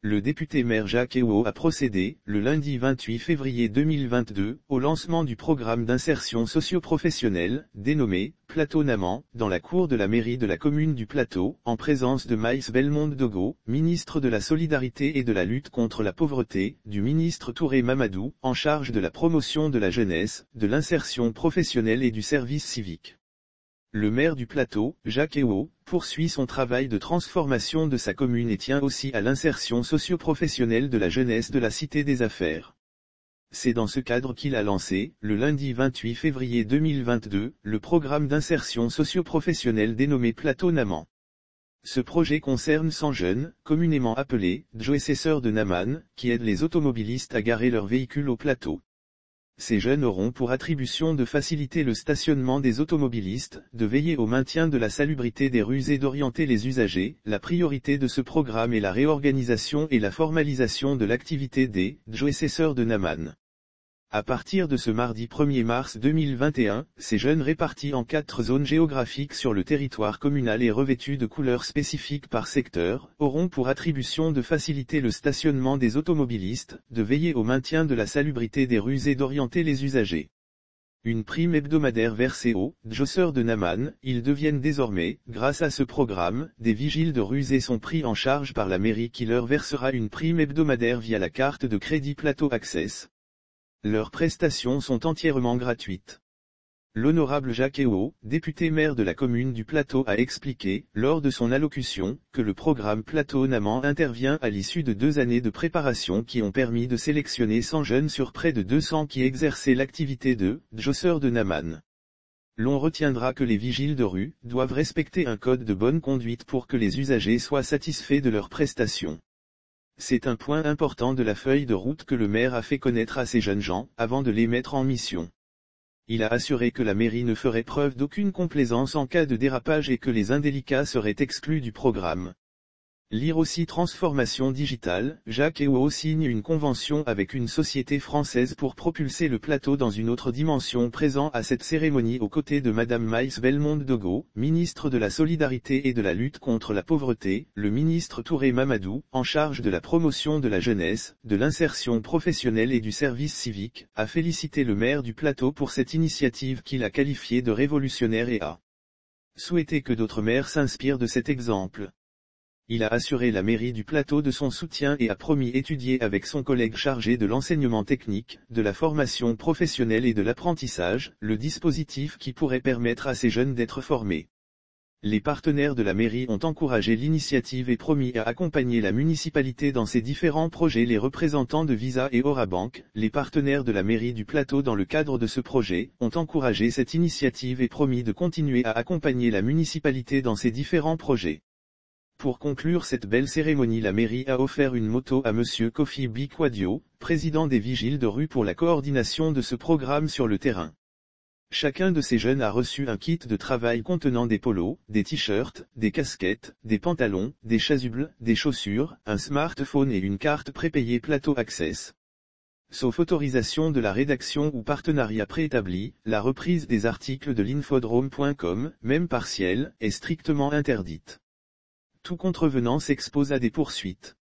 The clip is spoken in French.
Le député-maire Jacques Héault a procédé, le lundi 28 février 2022, au lancement du programme d'insertion socio-professionnelle, dénommé « Plateau Naman », dans la cour de la mairie de la commune du Plateau, en présence de Maïs Belmonde Dogo, ministre de la Solidarité et de la lutte contre la pauvreté, du ministre Touré Mamadou, en charge de la promotion de la jeunesse, de l'insertion professionnelle et du service civique. Le maire du Plateau, Jacques Héault, poursuit son travail de transformation de sa commune et tient aussi à l'insertion socio-professionnelle de la jeunesse de la Cité des Affaires. C'est dans ce cadre qu'il a lancé, le lundi 28 février 2022, le programme d'insertion socio-professionnelle dénommé Plateau Naman. Ce projet concerne 100 jeunes, communément appelés « Joessesseurs de Naman », qui aident les automobilistes à garer leurs véhicules au plateau. Ces jeunes auront pour attribution de faciliter le stationnement des automobilistes, de veiller au maintien de la salubrité des rues et d'orienter les usagers. La priorité de ce programme est la réorganisation et la formalisation de l'activité des Joessesseurs de Naman. À partir de ce mardi 1er mars 2021, ces jeunes répartis en 4 zones géographiques sur le territoire communal et revêtus de couleurs spécifiques par secteur, auront pour attribution de faciliter le stationnement des automobilistes, de veiller au maintien de la salubrité des rues et d'orienter les usagers. Une prime hebdomadaire versée aux Josseurs de Naman, ils deviennent désormais, grâce à ce programme, des vigiles de rue et sont pris en charge par la mairie qui leur versera une prime hebdomadaire via la carte de crédit Plateau Access. Leurs prestations sont entièrement gratuites. L'honorable Jacques Héault, député-maire de la commune du Plateau, a expliqué, lors de son allocution, que le programme Plateau Naman intervient à l'issue de 2 années de préparation qui ont permis de sélectionner 100 jeunes sur près de 200 qui exerçaient l'activité de Josseurs de Naman. L'on retiendra que les vigiles de rue doivent respecter un code de bonne conduite pour que les usagers soient satisfaits de leurs prestations. C'est un point important de la feuille de route que le maire a fait connaître à ces jeunes gens, avant de les mettre en mission. Il a assuré que la mairie ne ferait preuve d'aucune complaisance en cas de dérapage et que les indélicats seraient exclus du programme. Lire aussi transformation digitale, Jacques Héault signe une convention avec une société française pour propulser le plateau dans une autre dimension, présent à cette cérémonie aux côtés de Madame Maïs Belmonde Dogo, ministre de la Solidarité et de la lutte contre la pauvreté, le ministre Touré Mamadou, en charge de la promotion de la jeunesse, de l'insertion professionnelle et du service civique, a félicité le maire du Plateau pour cette initiative qu'il a qualifiée de révolutionnaire et a souhaité que d'autres maires s'inspirent de cet exemple. Il a assuré la mairie du Plateau de son soutien et a promis étudier avec son collègue chargé de l'enseignement technique, de la formation professionnelle et de l'apprentissage, le dispositif qui pourrait permettre à ces jeunes d'être formés. Les partenaires de la mairie ont encouragé l'initiative et promis à accompagner la municipalité dans ses différents projets. Les représentants de Visa et Orabank, les partenaires de la mairie du Plateau dans le cadre de ce projet, ont encouragé cette initiative et promis de continuer à accompagner la municipalité dans ses différents projets. Pour conclure cette belle cérémonie, la mairie a offert une moto à Monsieur Kofi Bikwadio, président des vigiles de rue, pour la coordination de ce programme sur le terrain. Chacun de ces jeunes a reçu un kit de travail contenant des polos, des t-shirts, des casquettes, des pantalons, des chasubles, des chaussures, un smartphone et une carte prépayée Plateau Access. Sauf autorisation de la rédaction ou partenariat préétabli, la reprise des articles de l'infodrome.com, même partielle, est strictement interdite. Tout contrevenant s'expose à des poursuites.